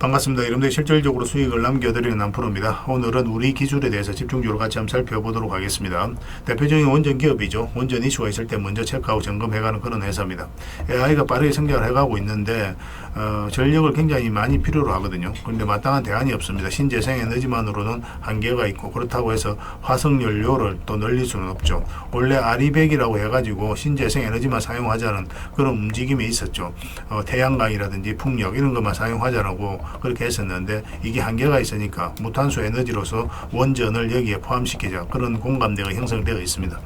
반갑습니다. 여러분들 실질적으로 수익을 남겨드리는 남프로입니다. 오늘은 우리 기술에 대해서 집중적으로 같이 한번 살펴보도록 하겠습니다. 대표적인 원전 기업이죠. 원전 이슈가 있을 때 먼저 체크하고 점검해가는 그런 회사입니다. AI가 빠르게 성장을 해가고 있는데 전력을 굉장히 많이 필요로 하거든요. 그런데 마땅한 대안이 없습니다. 신재생 에너지만으로는 한계가 있고, 그렇다고 해서 화석연료를 또 늘릴 수는 없죠. 원래 RE100이라고 해가지고 신재생 에너지만 사용하자는 그런 움직임이 있었죠. 태양광이라든지 풍력 이런 것만 사용하자라고 그렇게 했었는데, 이게 한계가 있으니까 무탄소 에너지로서 원전을 여기에 포함시키자, 그런 공감대가 형성되어 있습니다.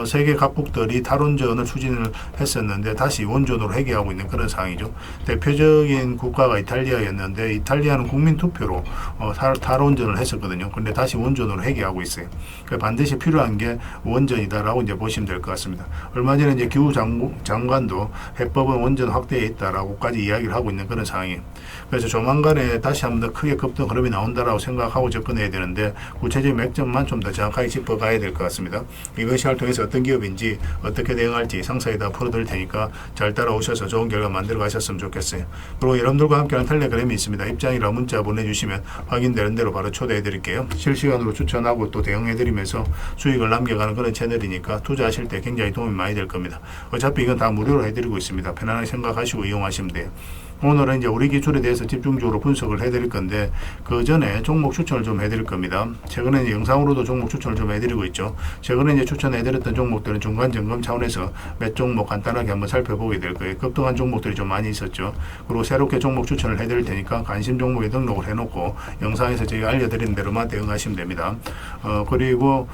세계 각국들이 탈원전을 추진을 했었는데 다시 원전으로 회귀하고 있는 그런 상황이죠. 대표적인 국가가 이탈리아였는데, 이탈리아는 국민투표로 탈원전을 했었거든요. 그런데 다시 원전으로 회귀하고 있어요. 그러니까 반드시 필요한 게 원전이다라고 이제 보시면 될 것 같습니다. 얼마 전에 이제 기후 장관도 해법은 원전 확대에 있다라고까지 이야기를 하고 있는 그런 상황이에요. 그래서 조만간에 다시 한번 더 크게 급등 흐름이 나온다라고 생각하고 접근해야 되는데, 구체적인 맥점만 좀 더 정확하게 짚어가야 될 것 같습니다. 이것을 통해서 어떤 기업인지 어떻게 대응할지 상세히 다 풀어드릴 테니까 잘 따라오셔서 좋은 결과 만들어 가셨으면 좋겠어요. 그리고 여러분들과 함께하는 텔레그램이 있습니다. 입장이라 문자 보내주시면 확인되는 대로 바로 초대해 드릴게요. 실시간으로 추천하고 또 대응해 드리면서 수익을 남겨가는 그런 채널이니까 투자하실 때 굉장히 도움이 많이 될 겁니다. 어차피 이건 다 무료로 해드리고 있습니다. 편안하게 생각하시고 이용하시면 돼요. 오늘은 이제 우리 기술에 대해서 집중적으로 분석을 해드릴 건데, 그 전에 종목 추천을 좀 해드릴 겁니다. 최근에 이제 영상으로도 종목 추천을 좀 해드리고 있죠. 최근에 이제 추천해드렸던 종목들은 중간 점검 차원에서 몇 종목 간단하게 한번 살펴보게 될 거예요. 급등한 종목들이 좀 많이 있었죠. 그리고 새롭게 종목 추천을 해드릴 테니까 관심 종목에 등록을 해놓고 영상에서 제가 알려드리는 대로만 대응하시면 됩니다. 그리고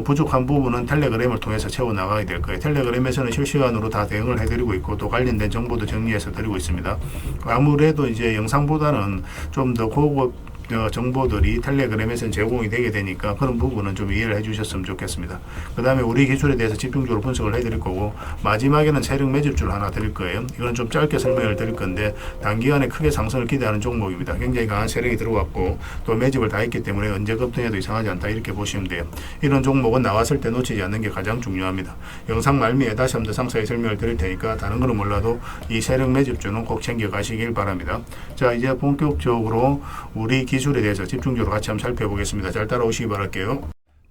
부족한 부분은 텔레그램을 통해서 채워나가게 될 거예요. 텔레그램에서는 실시간으로 다 대응을 해드리고 있고, 또 관련된 정보도 정리해서 드리고 있습니다. 아무래도 이제 영상보다는 좀 더 고급 정보들이 텔레그램에서는 제공이 되게 되니까 그런 부분은 좀 이해를 해주셨으면 좋겠습니다. 그 다음에 우리 기술에 대해서 집중적으로 분석을 해드릴 거고, 마지막에는 세력 매집주를 하나 드릴 거예요. 이건 좀 짧게 설명을 드릴 건데, 단기간에 크게 상승을 기대하는 종목입니다. 굉장히 강한 세력이 들어왔고 또 매집을 다 했기 때문에 언제 급등해도 이상하지 않다, 이렇게 보시면 돼요. 이런 종목은 나왔을 때 놓치지 않는 게 가장 중요합니다. 영상 말미에 다시 한번 더 상세히 설명을 드릴 테니까 다른 거는 몰라도 이 세력 매집주는 꼭 챙겨 가시길 바랍니다. 자, 이제 본격적으로 우리 기술에 대해서 집중적으로 같이 한번 살펴보겠습니다. 잘 따라오시기 바랄게요.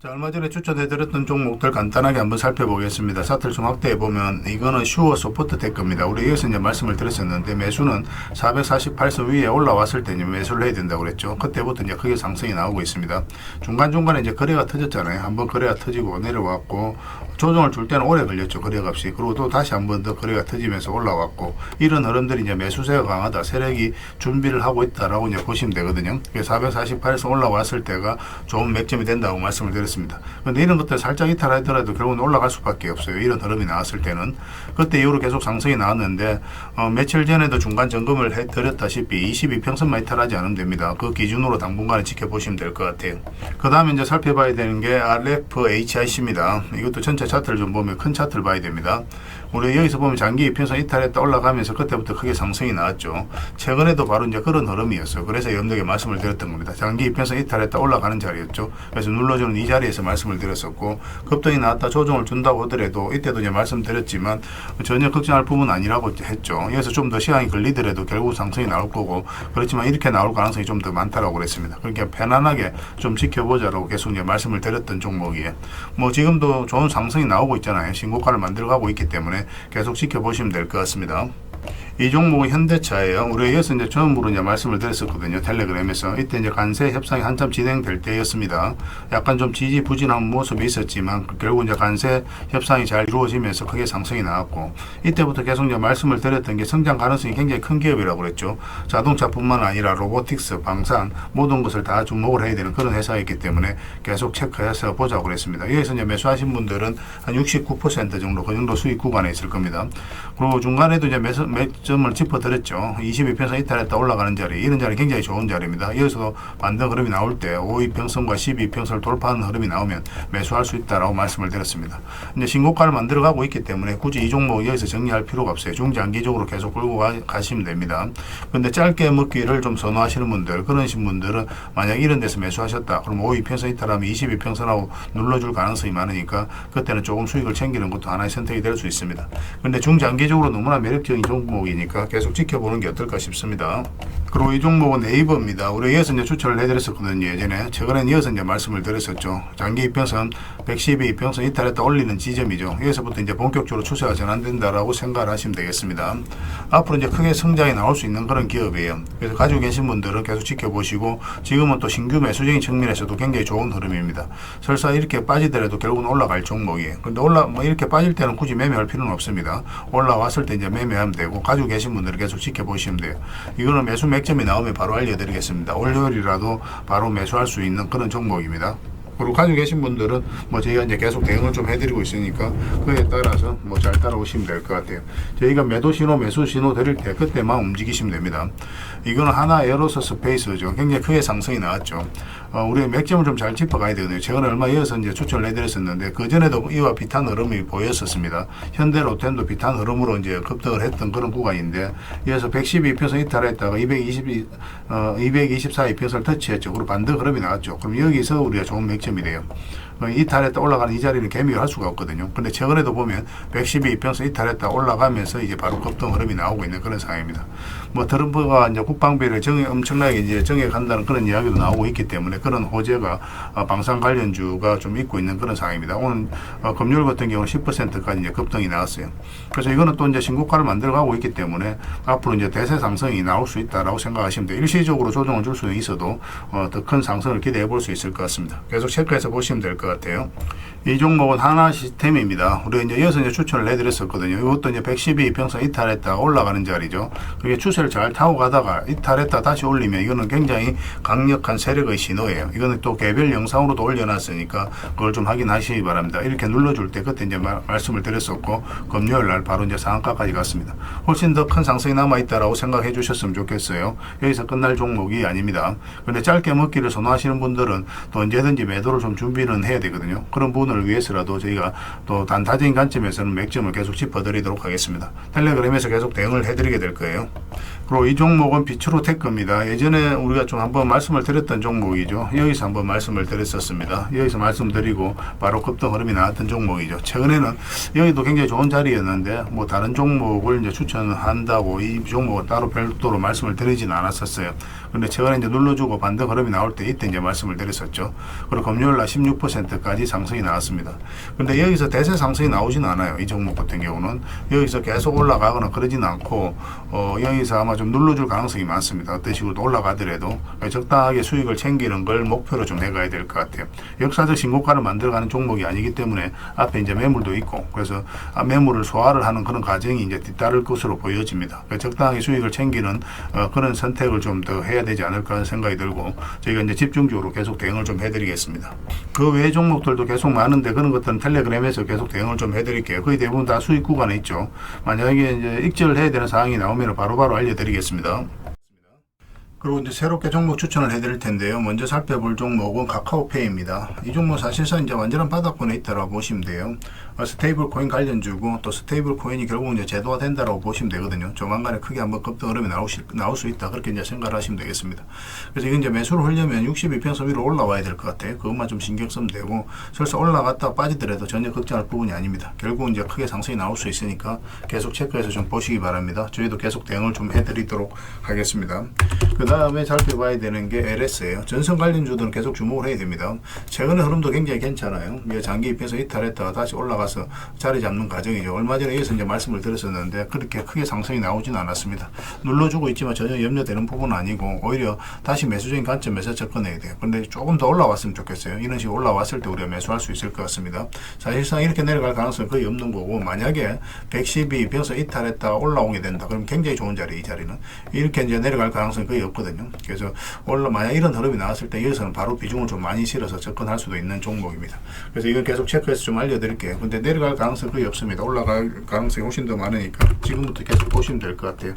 자, 얼마 전에 추천해드렸던 종목들 간단하게 한번 살펴보겠습니다. 차트를 확대해보면 이거는 슈어 소포트 테크입니다. 우리 여기서 이제 말씀을 드렸었는데, 매수는 448선 위에 올라왔을 때 이제 매수를 해야 된다고 그랬죠. 그때부터 이제 크게 상승이 나오고 있습니다. 중간중간에 이제 거래가 터졌잖아요. 한번 거래가 터지고 내려왔고, 조정을 줄 때는 오래 걸렸죠. 거래값이. 그리고 또 다시 한번 더 거래가 터지면서 올라왔고, 이런 흐름들이 이제 매수세가 강하다, 세력이 준비를 하고 있다라고 이제 보시면 되거든요. 448에서 올라왔을 때가 좋은 맥점이 된다고 말씀을 드렸습니다. 그런데 이런 것들 살짝 이탈하더라도 결국은 올라갈 수밖에 없어요. 이런 흐름이 나왔을 때는. 그때 이후로 계속 상승이 나왔는데, 며칠 전에도 중간 점검을 해드렸다시피 22평선만 이탈하지 않으면 됩니다. 그 기준으로 당분간은 지켜보시면 될 것 같아요. 그 다음에 이제 살펴봐야 되는 게 RFHIC입니다. 이것도 전체 차트를 좀 보면 큰 차트를 봐야 됩니다. 우리 여기서 보면 장기 이평선 이탈했다 올라가면서 그때부터 크게 상승이 나왔죠. 최근에도 바로 이제 그런 흐름이었어요. 그래서 여러분들에게 말씀을 드렸던 겁니다. 장기 이평선 이탈했다 올라가는 자리였죠. 그래서 눌러주는 이 자리에서 말씀을 드렸었고, 급등이 나왔다 조정을 준다고 하더라도 이때도 이제 말씀드렸지만 전혀 걱정할 부분은 아니라고 했죠. 여기서 좀 더 시간이 걸리더라도 결국 상승이 나올 거고, 그렇지만 이렇게 나올 가능성이 좀 더 많다라고 그랬습니다. 그러니까 편안하게 좀 지켜보자라고 계속 이제 말씀을 드렸던 종목이에요. 뭐 지금도 좋은 상승이 나오고 있잖아요. 신고가를 만들어가고 있기 때문에 계속 지켜보시면 될 것 같습니다. 이 종목은 현대차예요. 우리가 이어서 이제 처음으로 이제 말씀을 드렸었거든요. 텔레그램에서. 이때 이제 관세 협상이 한참 진행될 때였습니다. 약간 좀 지지부진한 모습이 있었지만 결국 이제 관세 협상이 잘 이루어지면서 크게 상승이 나왔고, 이때부터 계속 이제 말씀을 드렸던 게 성장 가능성이 굉장히 큰 기업이라고 그랬죠. 자동차뿐만 아니라 로보틱스, 방산 모든 것을 다 주목을 해야 되는 그런 회사이기 때문에 계속 체크해서 보자고 그랬습니다. 여기서 이제 매수하신 분들은 한 69% 정도, 그 정도 수익 구간에 있을 겁니다. 그리고 중간에도 이제 맥점을 짚어드렸죠. 22평선 이탈했다 올라가는 자리, 이런 자리 굉장히 좋은 자리입니다. 여기서 반등 흐름이 나올 때 5위평선과 12평선을 돌파하는 흐름이 나오면 매수할 수 있다라고 말씀을 드렸습니다. 이제 신고가를 만들어가고 있기 때문에 굳이 이 종목 여기서 정리할 필요가 없어요. 중장기적으로 계속 끌고 가시면 됩니다. 근데 짧게 먹기를 좀 선호하시는 분들, 그러신 분들은 만약 이런 데서 매수하셨다, 그럼 5위평선 이탈하면 22평선하고 눌러줄 가능성이 많으니까 그때는 조금 수익을 챙기는 것도 하나의 선택이 될 수 있습니다. 근데 중장기적으로 너무나 매력적인 종목이니까 계속 지켜보는 게 어떨까 싶습니다. 그리고 이 종목은 네이버입니다. 우리 이어서 이제 추천을 해드렸었거든요. 예전에. 최근에 이어서 이제 말씀을 드렸었죠. 장기 이평선 112 이평선 이탈했다 올리는 지점이죠. 여기서부터 이제 본격적으로 추세가 전환된다라고 생각을 하시면 되겠습니다. 앞으로 이제 크게 성장이 나올 수 있는 그런 기업이에요. 그래서 가지고 계신 분들은 계속 지켜보시고, 지금은 또 신규 매수적인 측면에서도 굉장히 좋은 흐름입니다. 설사 이렇게 빠지더라도 결국은 올라갈 종목이에요. 근데 뭐 이렇게 빠질 때는 굳이 매매할 필요는 없습니다. 올라왔을 때 이제 매매하면 되고, 가지고 계신 분들은 계속 지켜보시면 돼요. 이거는 매수 맥점이 나오면 바로 알려드리겠습니다. 월요일이라도 바로 매수할 수 있는 그런 종목입니다. 그리고 가지고 계신 분들은 뭐 저희가 이제 계속 대응을 좀 해드리고 있으니까 그에 따라서 뭐 잘 따라오시면 될 것 같아요. 저희가 매도 신호, 매수 신호 드릴 때 그때만 움직이시면 됩니다. 이거는 하나 에어로서 스페이스죠. 굉장히 크게 상승이 나왔죠. 우리 맥점을 좀 잘 짚어가야 되거든요. 최근에 얼마 이어서 이제 추천을 해드렸었는데, 그 전에도 이와 비슷한 흐름이 보였었습니다. 현대 로템도 비슷한 흐름으로 이제 급등을 했던 그런 구간인데, 이어서 112평선 이탈했다가 224 이평선을 터치했죠. 그리고 반등 흐름이 나왔죠. 그럼 여기서 우리가 좋은 맥점이 돼요. 이탈했다 올라가는 이 자리는 개미가 할 수가 없거든요. 근데 최근에도 보면 112 이평선 이탈했다 올라가면서 이제 바로 급등 흐름이 나오고 있는 그런 상황입니다. 뭐 트럼프가 이제 국방비를 엄청나게 이제 정해간다는 그런 이야기도 나오고 있기 때문에 그런 호재가 방산 관련주가 좀 있고 있는 그런 상황입니다. 오늘 금요일 같은 경우는 10%까지 이제 급등이 나왔어요. 그래서 이거는 또 이제 신고가를 만들어가고 있기 때문에 앞으로 이제 대세 상승이 나올 수 있다라고 생각하시면 돼요. 일시적으로 조정을 줄 수는 있어도 더 큰 상승을 기대해 볼 수 있을 것 같습니다. 계속 체크해서 보시면 될 것 같아요. 이 종목은 하나 시스템입니다. 우리가 이제 이어서 이제 추천을 해드렸었거든요. 이것도 이제 112 이평선 이탈했다가 올라가는 자리죠. 그게 추세를 잘 타고 가다가 이탈했다 다시 올리면 이거는 굉장히 강력한 세력의 신호예요. 이거는 또 개별 영상으로도 올려놨으니까 그걸 좀 확인하시기 바랍니다. 이렇게 눌러줄 때 그때 이제 말씀을 드렸었고, 금요일 날 바로 이제 상한가까지 갔습니다. 훨씬 더 큰 상승이 남아있다라고 생각해 주셨으면 좋겠어요. 여기서 끝날 종목이 아닙니다. 근데 짧게 먹기를 선호하시는 분들은 또 언제든지 매도를 좀 준비는 해야 되거든요. 그런 부분을 위해서라도 저희가 또 단타적인 관점에서는 맥점을 계속 짚어드리도록 하겠습니다. 텔레그램에서 계속 대응을 해드리게 될 거예요. 그리고 이 종목은 비추로테크입니다. 예전에 우리가 좀 한번 말씀을 드렸던 종목이죠. 여기서 한번 말씀을 드렸었습니다. 여기서 말씀드리고 바로 급등 흐름이 나왔던 종목이죠. 최근에는 여기도 굉장히 좋은 자리였는데 뭐 다른 종목을 이제 추천한다고 이 종목은 따로 별도로 말씀을 드리지는 않았었어요. 근데 최근에 이제 눌러주고 반등 흐름이 나올 때 이때 이제 말씀을 드렸었죠. 그리고 금요일 날 16%까지 상승이 나왔습니다. 근데 여기서 대세 상승이 나오지는 않아요. 이 종목 같은 경우는 여기서 계속 올라가거나 그러지는 않고 여기서 아마 좀 눌러줄 가능성이 많습니다. 어떤 식으로 올라가더라도 적당하게 수익을 챙기는 걸 목표로 좀 해가야 될 것 같아요. 역사적 신고가를 만들어가는 종목이 아니기 때문에 앞에 이제 매물도 있고, 그래서 매물을 소화를 하는 그런 과정이 이제 뒤따를 것으로 보여집니다. 적당하게 수익을 챙기는 그런 선택을 좀 더 해야 되지 않을까 하는 생각이 들고, 저희가 이제 집중적으로 계속 대응을 좀 해드리겠습니다. 그 외 종목들도 계속 많은데 그런 것들은 텔레그램에서 계속 대응을 좀 해드릴게요. 거의 대부분 다 수익 구간에 있죠. 만약에 이제 익절을 해야 되는 상황이 나오면 바로바로 알려드리겠습니다. 그리고 이제 새롭게 종목 추천을 해드릴 텐데요. 먼저 살펴볼 종목은 카카오페이입니다. 이 종목 사실상 이제 완전한 바닥권에 있다라고 보시면 돼요. 스테이블 코인 관련주고, 또 스테이블 코인이 결국 이제 제도화 된다라고 보시면 되거든요. 조만간에 크게 한번 급등 흐름이 나올 수 있다, 그렇게 이제 생각을 하시면 되겠습니다. 그래서 이건 이제 매수를 하려면 62평선 위로 올라와야 될 것 같아요. 그것만 좀 신경 쓰면 되고, 설사 올라갔다 빠지더라도 전혀 걱정할 부분이 아닙니다. 결국 이제 크게 상승이 나올 수 있으니까 계속 체크해서 좀 보시기 바랍니다. 저희도 계속 대응을 좀 해드리도록 하겠습니다. 그 다음에 살펴봐야 되는 게 LS예요. 전선 관련주들은 계속 주목을 해야 됩니다. 최근의 흐름도 굉장히 괜찮아요. 장기 입에서 이탈했다가 다시 올라가서 자리 잡는 과정이죠. 얼마 전에 여기서 이제 말씀을 드렸었는데 그렇게 크게 상승이 나오지는 않았습니다. 눌러주고 있지만 전혀 염려되는 부분은 아니고, 오히려 다시 매수적인 관점에서 접근해야 돼요. 근데 조금 더 올라왔으면 좋겠어요. 이런 식으로 올라왔을 때 우리가 매수할 수 있을 것 같습니다. 사실상 이렇게 내려갈 가능성은 거의 없는 거고, 만약에 112 변서 이탈했다가 올라오게 된다, 그럼 굉장히 좋은 자리, 이 자리는 이렇게 이제 내려갈 가능성이 거의 없거든요. 그래서 만약 이런 흐름이 나왔을 때 여기서는 바로 비중을 좀 많이 실어서 접근할 수도 있는 종목입니다. 그래서 이건 계속 체크해서 좀 알려드릴게요. 근데 내려갈 가능성이 거의 없습니다. 올라갈 가능성이 훨씬 더 많으니까 지금부터 계속 보시면 될 것 같아요.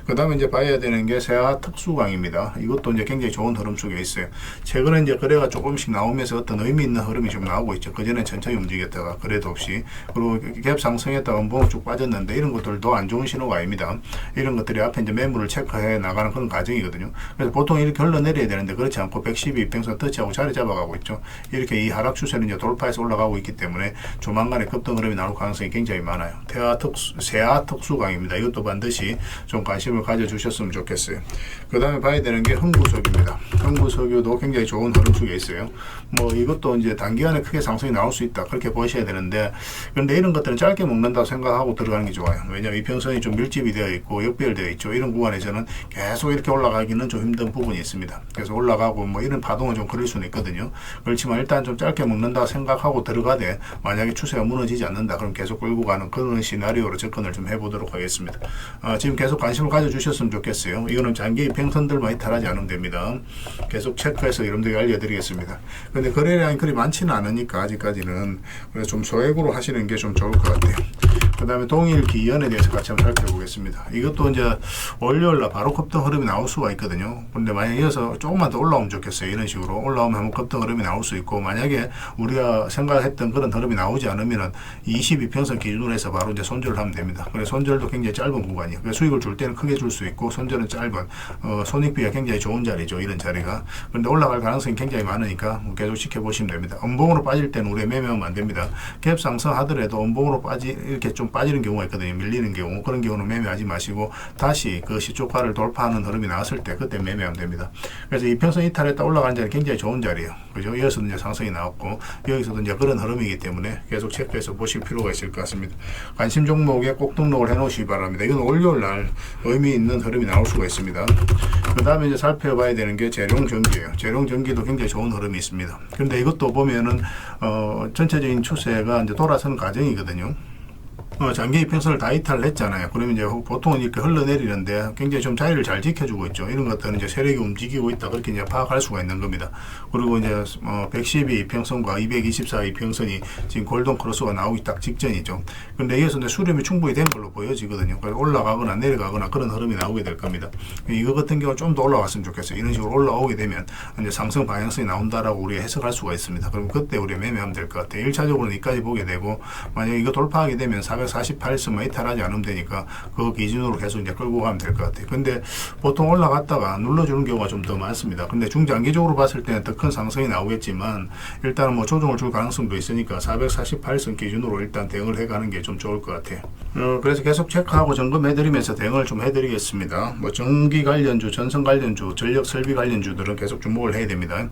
그 다음에 이제 봐야 되는 게 세아 특수광입니다. 이것도 이제 굉장히 좋은 흐름 속에 있어요. 최근에 이제 거래가 조금씩 나오면서 어떤 의미 있는 흐름이 좀 나오고 있죠. 그전에 천천히 움직였다가 거래도 없이, 그리고 갭 상승했다가 음봉을 쭉 빠졌는데, 이런 것들도 안 좋은 신호가 아닙니다. 이런 것들이 앞에 이제 매물을 체크해 나가는 그런 과정이거든요. 있거든요. 그래서 보통 이렇게 흘러내려야 되는데 그렇지 않고 112 이평선 터치하고 자리 잡아가고 있죠. 이렇게 이 하락 추세는 이제 돌파해서 올라가고 있기 때문에 조만간에 급등 흐름이 나올 가능성이 굉장히 많아요. 세아 특수강입니다. 이것도 반드시 좀 관심을 가져주셨으면 좋겠어요. 그 다음에 봐야 되는 게 흥부석유입니다. 흥부석유도 굉장히 좋은 흐름 속에 있어요. 뭐 이것도 이제 단기간에 크게 상승이 나올 수 있다 그렇게 보셔야 되는데, 그런데 이런 것들은 짧게 먹는다고 생각하고 들어가는 게 좋아요. 왜냐하면 이평선이 좀 밀집이 되어 있고 역배열되어 있죠. 이런 구간에서는 계속 이렇게 올라가기는 좀 힘든 부분이 있습니다. 그래서 올라가고 뭐 이런 파동은 좀 그럴 수는 있거든요. 그렇지만 일단 좀 짧게 먹는다 생각하고 들어가되, 만약에 추세가 무너지지 않는다 그럼 계속 끌고 가는 그런 시나리오로 접근을 좀 해보도록 하겠습니다. 지금 계속 관심을 가져주셨으면 좋겠어요. 이거는 장기 이평선들만 이탈하지 않으면 됩니다. 계속 체크해서 여러분들에게 알려드리겠습니다. 근데 거래량이 그리 많지는 않으니까 아직까지는, 그래서 좀 소액으로 하시는 게 좀 좋을 것 같아요. 그 다음에 동일기연에 대해서 같이 한번 살펴보겠습니다. 이것도 이제 월요일날 바로 급등 흐름이 나올 수가 있거든요. 근데 만약에 이어서 조금만 더 올라오면 좋겠어요. 이런 식으로 올라오면 한번 급등 흐름이 나올 수 있고, 만약에 우리가 생각했던 그런 흐름이 나오지 않으면은 22평선 기준으로 해서 바로 이제 손절을 하면 됩니다. 그래서 손절도 굉장히 짧은 구간이에요. 그래서 수익을 줄 때는 크게 줄 수 있고, 손절은 짧은, 손익비가 굉장히 좋은 자리죠. 이런 자리가. 그런데 올라갈 가능성이 굉장히 많으니까 계속 지켜보시면 됩니다. 음봉으로 빠질 때는 우리가 매매하면 안 됩니다. 갭 상승하더라도 음봉으로 이렇게 좀 빠지는 경우가 있거든요. 밀리는 경우. 그런 경우는 매매하지 마시고 다시 그 시초가를 돌파하는 흐름이 나왔을 때 그때 매매하면 됩니다. 그래서 이평선 이탈했다 올라가는 자리 굉장히 좋은 자리예요. 그죠? 여기서도 이제 상승이 나왔고 여기서도 이제 그런 흐름이기 때문에 계속 체크해서 보실 필요가 있을 것 같습니다. 관심 종목에 꼭 등록을 해 놓으시기 바랍니다. 이건 월요일 날 의미 있는 흐름이 나올 수가 있습니다. 그 다음에 이제 살펴봐야 되는 게 재룡전기예요. 재룡전기도 굉장히 좋은 흐름이 있습니다. 근데 이것도 보면은 전체적인 추세가 이제 돌아서는 과정이거든요. 장기 이평선을 다 이탈을 했잖아요. 그러면 이제 보통은 이렇게 흘러내리는데 굉장히 좀 자리를 잘 지켜주고 있죠. 이런 것들은 이제 세력이 움직이고 있다 그렇게 이제 파악할 수가 있는 겁니다. 그리고 이제 112 이평선과 224 이평선이 지금 골든 크로스가 나오기 딱 직전이죠. 근데 여기서 이제 수렴이 충분히 된 걸로 보여지거든요. 그래서 올라가거나 내려가거나 그런 흐름이 나오게 될 겁니다. 이거 같은 경우 좀 더 올라왔으면 좋겠어요. 이런 식으로 올라오게 되면 이제 상승 방향성이 나온다라고 우리가 해석할 수가 있습니다. 그럼 그때 우리가 매매하면 될 것 같아요. 1차적으로는 이까지 보게 되고, 만약에 이거 돌파하게 되면 448선만 이탈하지 않으면 되니까 그 기준으로 계속 이제 끌고 가면 될 것 같아요. 근데 보통 올라갔다가 눌러주는 경우가 좀 더 많습니다. 근데 중장기적으로 봤을 때는 더 큰 상승이 나오겠지만 일단은 뭐 조정을 줄 가능성도 있으니까 448선 기준으로 일단 대응을 해가는 게 좀 좋을 것 같아요. 그래서 계속 체크하고 점검해드리면서 대응을 좀 해드리겠습니다. 뭐 전기 관련주, 전선 관련주, 전력 설비 관련주들은 계속 주목을 해야 됩니다.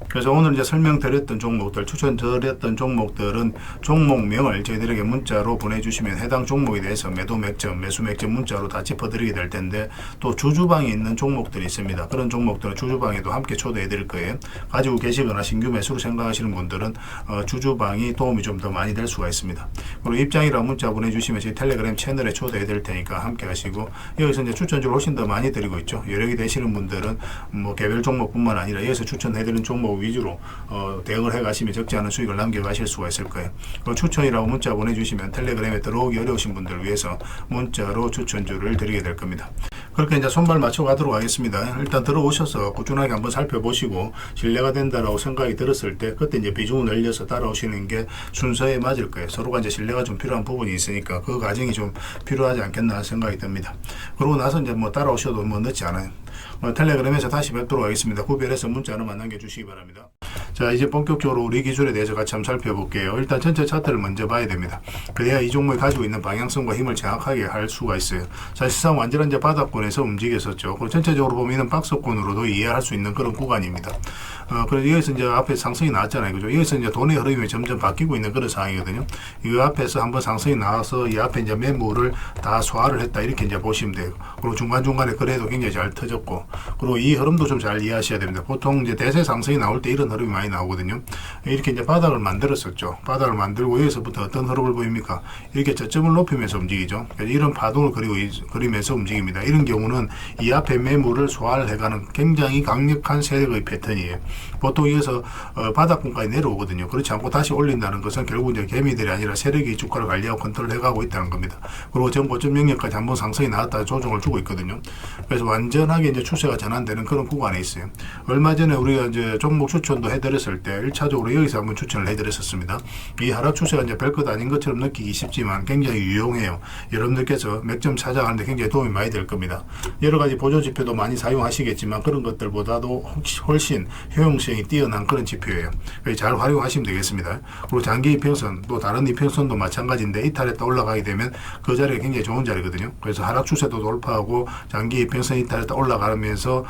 그래서 오늘 이제 설명드렸던 종목들, 추천드렸던 종목들은 종목명을 저희들에게 문자로 보내주시면 해당 종목에 대해서 매도 맥점, 매수 맥점 문자로 다 짚어드리게 될 텐데, 또 주주방에 있는 종목들이 있습니다. 그런 종목들은 주주방에도 함께 초대해 드릴 거예요. 가지고 계시거나 신규 매수로 생각하시는 분들은 주주방이 도움이 좀 더 많이 될 수가 있습니다. 그리고 입장이라고 문자 보내주시면 저희 텔레그램 채널에 초대해 드릴 테니까 함께 하시고, 여기서 이제 추천주를 훨씬 더 많이 드리고 있죠. 여력이 되시는 분들은 뭐 개별 종목뿐만 아니라 여기서 추천해 드리는 종목 위주로 대응을 해가시면 적지 않은 수익을 남겨가실 수가 있을 거예요. 추천이라고 문자 보내주시면 텔레그램에 들어오기 어려우신 분들을 위해서 문자로 추천주를 드리게 될 겁니다. 그렇게 이제 손발 맞춰 가도록 하겠습니다. 일단 들어오셔서 꾸준하게 한번 살펴보시고 신뢰가 된다라고 생각이 들었을 때 그때 이제 비중을 늘려서 따라오시는 게 순서에 맞을 거예요. 서로가 이제 신뢰가 좀 필요한 부분이 있으니까 그 과정이 좀 필요하지 않겠나 생각이 듭니다. 그러고 나서 이제 뭐 따라오셔도 뭐 늦지 않아요. 텔레그램에서 다시 뵙도록 하겠습니다. 구별해서 문자로 남겨주시기 바랍니다. 자, 이제 본격적으로 우리 기술에 대해서 같이 한번 살펴볼게요. 일단 전체 차트를 먼저 봐야 됩니다. 그래야 이 종목이 가지고 있는 방향성과 힘을 정확하게 할 수가 있어요. 사실상 완전한 이제 바닥권에서 움직였었죠. 그리고 전체적으로 보면 이런 박스권으로도 이해할 수 있는 그런 구간입니다. 그래서 여기서 이제 앞에 상승이 나왔잖아요. 그죠? 여기서 이제 돈의 흐름이 점점 바뀌고 있는 그런 상황이거든요. 이 앞에서 한번 상승이 나와서 이 앞에 이제 매물을 다 소화를 했다. 이렇게 이제 보시면 돼요. 그리고 중간중간에 거래도 굉장히 잘 터졌고, 그리고 이 흐름도 좀 잘 이해하셔야 됩니다. 보통 이제 대세 상승이 나올 때 이런 흐름이 많이 나오거든요. 이렇게 이제 바닥을 만들었었죠. 바닥을 만들고 여기서부터 어떤 흐름을 보입니까? 이렇게 저점을 높이면서 움직이죠. 이런 파동을 그리면서 움직입니다. 이런 경우는 이 앞에 매물을 소화를 해가는 굉장히 강력한 세력의 패턴이에요. 보통 여기서 바닥권까지 내려오거든요. 그렇지 않고 다시 올린다는 것은 결국 이제 개미들이 아니라 세력이 주가를 관리하고 컨트롤해가고 있다는 겁니다. 그리고 전 고점 영역까지 한번 상승이 나왔다 조정을 주고 있거든요. 그래서 완전하게 이제 추세가 전환되는 그런 구간에 있어요. 얼마 전에 우리가 이제 종목 추천도 해드렸 드렸을 때 1차적으로 여기서 한번 추천을 해드렸었습니다. 이 하락 추세가 이제 별것 아닌 것처럼 느끼기 쉽지만 굉장히 유용해요. 여러분들께서 맥점 찾아가는데 굉장히 도움이 많이 될 겁니다. 여러 가지 보조 지표도 많이 사용하시겠지만 그런 것들보다도 훨씬 효용성이 뛰어난 그런 지표예요. 잘 활용하시면 되겠습니다. 그리고 장기 이평선 또 다른 이평선도 마찬가지인데 이탈했다 올라가게 되면 그 자리가 굉장히 좋은 자리거든요. 그래서 하락 추세도 돌파하고 장기 이평선 이탈했다 올라가면서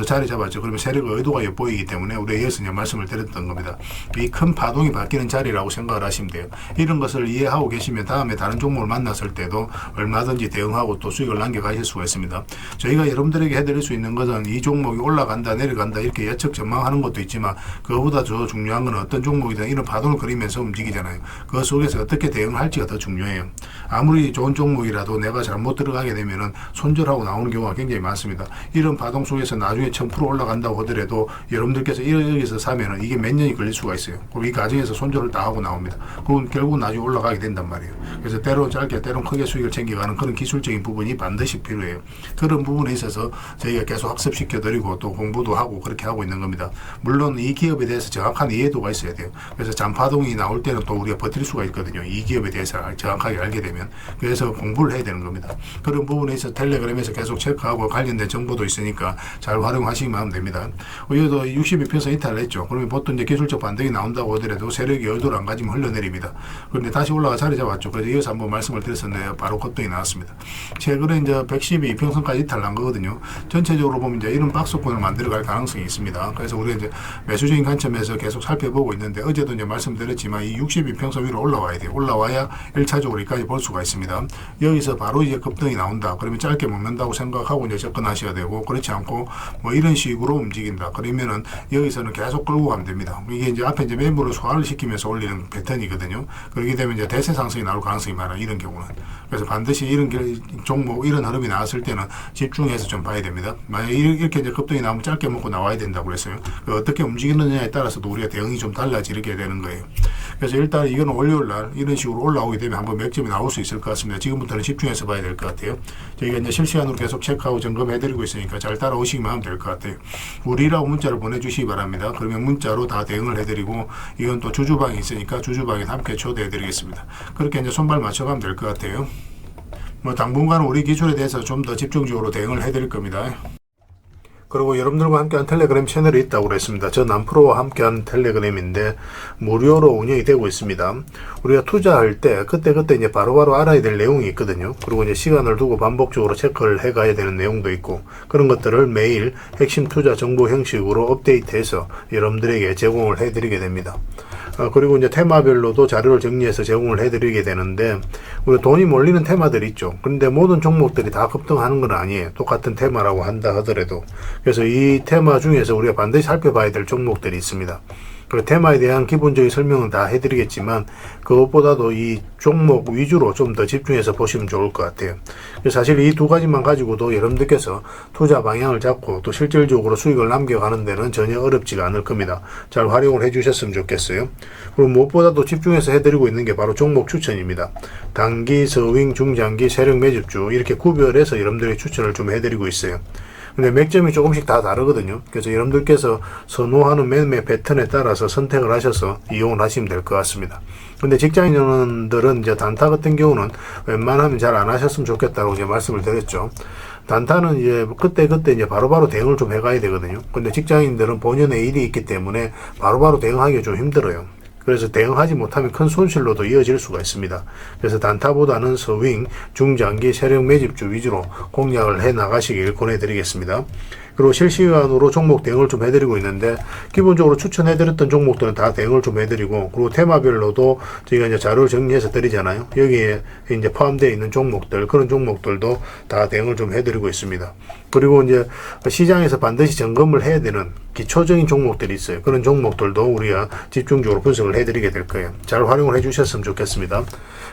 자리 잡았죠. 그러면 세력 의도가 엿보이기 때문에 우리가 이어서 말씀을 드렸던 겁니다. 이 큰 파동이 바뀌는 자리라고 생각을 하시면 돼요. 이런 것을 이해하고 계시면 다음에 다른 종목을 만났을 때도 얼마든지 대응하고 또 수익을 남겨가실 수가 있습니다. 저희가 여러분들에게 해드릴 수 있는 것은 이 종목이 올라간다 내려간다 이렇게 예측 전망하는 것도 있지만 그거보다 더 중요한 건 어떤 종목이든 이런 파동을 그리면서 움직이잖아요. 그 속에서 어떻게 대응할지가 더 중요해요. 아무리 좋은 종목이라도 내가 잘못 들어가게 되면은 손절하고 나오는 경우가 굉장히 많습니다. 이런 파동 속에서 나중에 1000% 올라간다고 하더라도 여러분들께서 여기서 사면은 이게 몇 년이 걸릴 수가 있어요. 그리고 이 과정에서 손절을 다 하고 나옵니다. 그건 결국 나중에 올라가게 된단 말이에요. 그래서 때론 짧게 때론 크게 수익을 챙겨가는 그런 기술적인 부분이 반드시 필요해요. 그런 부분에 있어서 저희가 계속 학습시켜 드리고 또 공부도 하고 그렇게 하고 있는 겁니다. 물론 이 기업에 대해서 정확한 이해도가 있어야 돼요. 그래서 잔파동이 나올 때는 또 우리가 버틸 수가 있거든요. 이 기업에 대해서 정확하게 알게 되면. 그래서 공부를 해야 되는 겁니다. 그런 부분에 있어서 텔레그램에서 계속 체크하고 관련된 정보도 있으니까 잘 활용하시면 하면 됩니다. 여기도 62평선 이탈을 했죠. 그러면 보통 이제 기술적 반등이 나온다고 하더라도 세력이 열도를 안 가지면 흘러내립니다. 그런데 다시 올라가 자리 잡았죠. 그래서 이어서 한번 말씀을 드렸었는데 바로 급등이 나왔습니다. 최근에 이제 112평선까지 이탈 난 거거든요. 전체적으로 보면 이제 이런 박스권을 만들어갈 가능성이 있습니다. 그래서 우리가 이제 매수적인 관점에서 계속 살펴보고 있는데 어제도 이제 말씀드렸지만 이 62평선 위로 올라와야 돼요. 올라와야 1차적으로 여기까지 볼 수가 있습니다. 여기서 바로 이제 급등이 나온다. 그러면 짧게 먹는다고 생각하고 이제 접근하셔야 되고 그렇지 않고 뭐 이런 식으로 움직인다. 그러면은 여기서는 계속 끌고 가면 됩니다. 이게 이제 앞에 이제 매물을 소화를 시키면서 올리는 패턴이거든요. 그렇게 되면 이제 대세 상승이 나올 가능성이 많아 이런 경우는. 그래서 반드시 이런 종목 이런 흐름이 나왔을 때는 집중해서 좀 봐야 됩니다. 만약 이렇게 이제 급등이 나오면 짧게 먹고 나와야 된다고 그랬어요. 어떻게 움직이느냐에 따라서도 우리가 대응이 좀 달라지게 되는 거예요. 그래서 일단 이거는 월요일 날 이런 식으로 올라오게 되면 한번 맥점이 나올 수 있을 것 같습니다. 지금부터는 집중해서 봐야 될 것 같아요. 저희가 이제 실시간으로 계속 체크하고 점검해드리고 있으니까 잘 따라오시기만 하면 될 것 같아요. 우리라고 문자를 보내주시기 바랍니다. 그러면 문자로 다 대응을 해드리고 이건 또 주주방이 있으니까 주주방에 함께 초대해드리겠습니다. 그렇게 이제 손발 맞춰가면 될 것 같아요. 뭐 당분간은 우리 기술에 대해서 좀 더 집중적으로 대응을 해드릴 겁니다. 그리고 여러분들과 함께한 텔레그램 채널이 있다고 그랬습니다. 저 남프로와 함께한 텔레그램인데 무료로 운영이 되고 있습니다. 우리가 투자할 때 그때 이제 바로바로 알아야 될 내용이 있거든요. 그리고 이제 시간을 두고 반복적으로 체크를 해가야 되는 내용도 있고 그런 것들을 매일 핵심 투자 정보 형식으로 업데이트해서 여러분들에게 제공을 해드리게 됩니다. 그리고 이제 테마별로도 자료를 정리해서 제공을 해드리게 되는데 우리 돈이 몰리는 테마들이 있죠. 그런데 모든 종목들이 다 급등하는 건 아니에요. 똑같은 테마라고 한다 하더라도. 그래서 이 테마 중에서 우리가 반드시 살펴봐야 될 종목들이 있습니다. 그 테마에 대한 기본적인 설명은 다 해드리겠지만 그것보다도 이 종목 위주로 좀 더 집중해서 보시면 좋을 것 같아요. 사실 이 두 가지만 가지고도 여러분들께서 투자 방향을 잡고 또 실질적으로 수익을 남겨가는 데는 전혀 어렵지가 않을 겁니다. 잘 활용을 해주셨으면 좋겠어요. 그리고 무엇보다도 집중해서 해드리고 있는 게 바로 종목 추천입니다. 단기, 서윙, 중장기, 세력 매집주 이렇게 구별해서 여러분들에게 추천을 좀 해드리고 있어요. 근데 맥점이 조금씩 다 다르거든요. 그래서 여러분들께서 선호하는 매매 패턴에 따라서 선택을 하셔서 이용을 하시면 될 것 같습니다. 근데 직장인들은 이제 단타 같은 경우는 웬만하면 잘 안 하셨으면 좋겠다고 이제 말씀을 드렸죠. 단타는 이제 그때 이제 바로바로 대응을 좀 해가야 되거든요. 근데 직장인들은 본연의 일이 있기 때문에 바로바로 대응하기가 좀 힘들어요. 그래서 대응하지 못하면 큰 손실로도 이어질 수가 있습니다. 그래서 단타보다는 서윙, 중장기, 세력 매집주 위주로 공략을 해 나가시길 권해드리겠습니다. 그리고 실시간으로 종목 대응을 좀 해드리고 있는데 기본적으로 추천해드렸던 종목들은 다 대응을 좀 해드리고 그리고 테마별로도 저희가 이제 자료를 정리해서 드리잖아요. 여기에 이제 포함되어 있는 종목들 그런 종목들도 다 대응을 좀 해드리고 있습니다. 그리고 이제 시장에서 반드시 점검을 해야 되는 기초적인 종목들이 있어요. 그런 종목들도 우리가 집중적으로 분석을 해드리게 될 거예요. 잘 활용을 해주셨으면 좋겠습니다.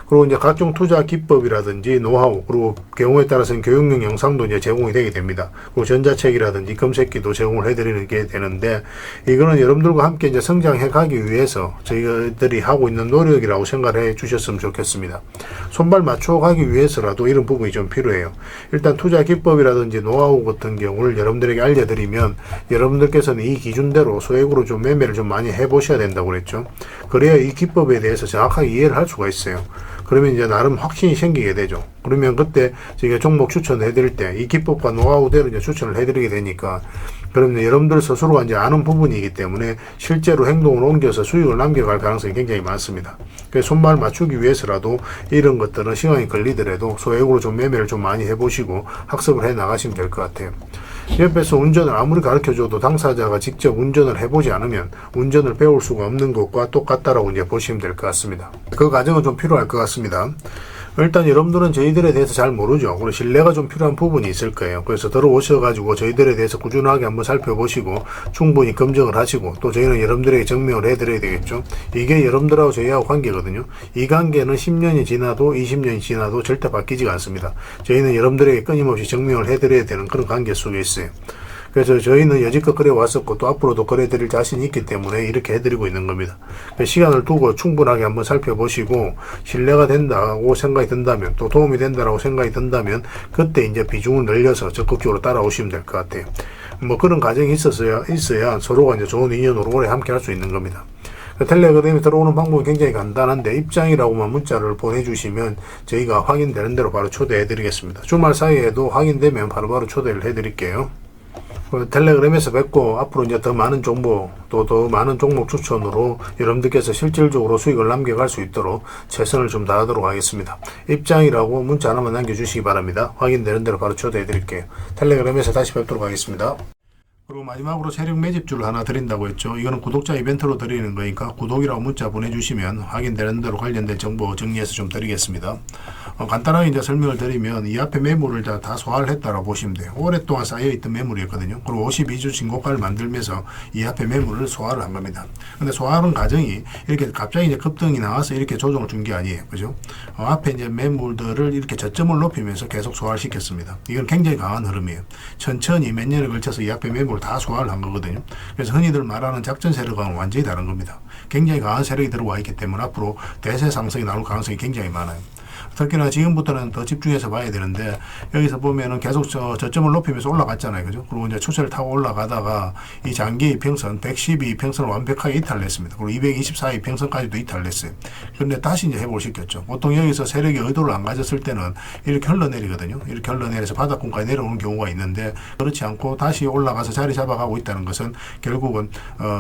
그리고 이제 각종 투자 기법이라든지 노하우 그리고 경우에 따라서는 교육용 영상도 이제 제공이 되게 됩니다. 그리고 전자책이라든지 검색기도 제공을 해드리는 게 되는데 이거는 여러분들과 함께 이제 성장해 가기 위해서 저희들이 하고 있는 노력이라고 생각해 주셨으면 좋겠습니다. 손발 맞춰 가기 위해서라도 이런 부분이 좀 필요해요. 일단 투자 기법이라든지 노하우 노하우 같은 경우를 여러분들에게 알려드리면 여러분들께서는 이 기준대로 소액으로 좀 매매를 좀 많이 해보셔야 된다고 그랬죠. 그래야 이 기법에 대해서 정확하게 이해를 할 수가 있어요. 그러면 이제 나름 확신이 생기게 되죠. 그러면 그때 저희가 종목 추천을 해드릴 때 이 기법과 노하우대로 이제 추천을 해드리게 되니까, 그러면 여러분들 스스로가 이제 아는 부분이기 때문에 실제로 행동을 옮겨서 수익을 남겨갈 가능성이 굉장히 많습니다. 그래서 손발 맞추기 위해서라도 이런 것들은 시간이 걸리더라도 소액으로 좀 매매를 좀 많이 해보시고 학습을 해 나가시면 될 것 같아요. 옆에서 운전을 아무리 가르쳐줘도 당사자가 직접 운전을 해보지 않으면 운전을 배울 수가 없는 것과 똑같다라고 이제 보시면 될 것 같습니다. 그 과정은 좀 필요할 것 같습니다. 일단 여러분들은 저희들에 대해서 잘 모르죠. 그리고 신뢰가 좀 필요한 부분이 있을 거예요. 그래서 들어오셔가지고 저희들에 대해서 꾸준하게 한번 살펴보시고 충분히 검증을 하시고, 또 저희는 여러분들에게 증명을 해드려야 되겠죠. 이게 여러분들하고 저희하고 관계거든요. 이 관계는 10년이 지나도 20년이 지나도 절대 바뀌지가 않습니다. 저희는 여러분들에게 끊임없이 증명을 해드려야 되는 그런 관계 속에 있어요. 그래서 저희는 여지껏 그래 왔었고 또 앞으로도 그래 드릴 자신이 있기 때문에 이렇게 해드리고 있는 겁니다. 시간을 두고 충분하게 한번 살펴보시고 신뢰가 된다고 생각이 든다면, 또 도움이 된다고 생각이 든다면 그때 이제 비중을 늘려서 적극적으로 따라오시면 될 것 같아요. 뭐 그런 과정이 있어야 서로가 이제 좋은 인연으로 오래 함께 할 수 있는 겁니다. 텔레그램에 들어오는 방법이 굉장히 간단한데, 입장이라고만 문자를 보내주시면 저희가 확인되는 대로 바로 초대해 드리겠습니다. 주말 사이에도 확인되면 바로바로 초대를 해 드릴게요. 텔레그램에서 뵙고 앞으로 이제 더 많은 정보, 또 더 많은 종목 추천으로 여러분들께서 실질적으로 수익을 남겨갈 수 있도록 최선을 좀 다하도록 하겠습니다. 입장이라고 문자 하나만 남겨주시기 바랍니다. 확인되는 대로 바로 초대해 드릴게요. 텔레그램에서 다시 뵙도록 하겠습니다. 그리고 마지막으로 세력 매집주를 하나 드린다고 했죠. 이거는 구독자 이벤트로 드리는 거니까 구독이라고 문자 보내주시면 확인되는 대로 관련된 정보 정리해서 좀 드리겠습니다. 간단하게 이제 설명을 드리면 이 앞에 매물을 다 소화를 했다고 보시면 돼요. 오랫동안 쌓여있던 매물이었거든요. 그리고 52주 신고가를 만들면서 이 앞에 매물을 소화를 한 겁니다. 근데 소화하는 과정이 이렇게 갑자기 이제 급등이 나와서 이렇게 조정을 준 게 아니에요. 그죠? 앞에 이제 매물들을 이렇게 저점을 높이면서 계속 소화를 시켰습니다. 이건 굉장히 강한 흐름이에요. 천천히 몇 년에 걸쳐서 이 앞에 매물을 다 소화를 한 거거든요. 그래서 흔히들 말하는 작전 세력과는 완전히 다른 겁니다. 굉장히 강한 세력이 들어와 있기 때문에 앞으로 대세 상승이 나올 가능성이 굉장히 많아요. 특히나 지금부터는 더 집중해서 봐야 되는데, 여기서 보면은 계속 저점을 높이면서 올라갔잖아요. 그죠? 그리고 이제 추세를 타고 올라가다가 이 장기 이평선 112 이평선을 완벽하게 이탈냈습니다. 그리고 224 이평선까지도 이탈냈어요. 그런데 다시 이제 회복을 시켰죠. 보통 여기서 세력이 의도를 안 가졌을 때는 이렇게 흘러내리거든요. 이렇게 흘러내려서 바닥권까지 내려오는 경우가 있는데, 그렇지 않고 다시 올라가서 자리 잡아가고 있다는 것은 결국은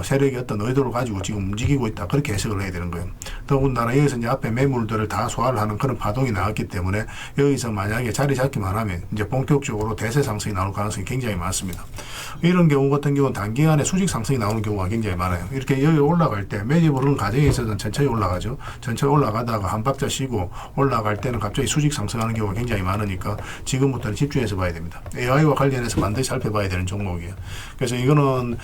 세력이 어떤 의도를 가지고 지금 움직이고 있다, 그렇게 해석을 해야 되는 거예요. 더군다나 여기서 이제 앞에 매물들을 다 소화를 하는 그런 파동이 나왔기 때문에 여기서 만약에 자리 잡기만 하면 이제 본격적으로 대세 상승이 나올 가능성이 굉장히 많습니다. 이런 경우 같은 경우는 단기간에 수직 상승이 나오는 경우가 굉장히 많아요. 이렇게 여기 올라갈 때 매집을 하는 과정에 있어서는 천천히 올라가죠. 천천히 올라가다가 한 박자 쉬고 올라갈 때는 갑자기 수직 상승하는 경우가 굉장히 많으니까 지금부터는 집중해서 봐야 됩니다. AI와 관련해서 반드시 살펴봐야 되는 종목이에요. 그래서 이거는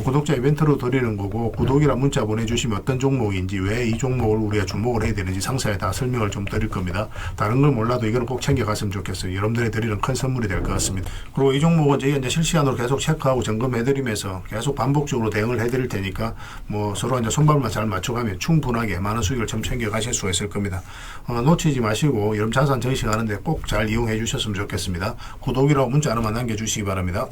구독자 이벤트로 드리는 거고, 구독이란 문자 보내주시면 어떤 종목인지, 왜 이 종목을 우리가 주목을 해야 되는지 상세히 다 설명을 좀 드릴 겁니다. 다른 걸 몰라도 이거는 꼭 챙겨갔으면 좋겠어요. 여러분들이 드리는 큰 선물이 될 것 같습니다. 그리고 이 종목은 저희가 이제 실시간으로 계속 체크하고 점검해드리면서 계속 반복적으로 대응을 해드릴 테니까 뭐 서로 이제 손발만 잘 맞춰가면 충분하게 많은 수익을 좀 챙겨가실 수가 있을 겁니다. 놓치지 마시고 여러분 자산 전시하는데 꼭 잘 이용해 주셨으면 좋겠습니다. 구독이라고 문자 하나만 남겨주시기 바랍니다.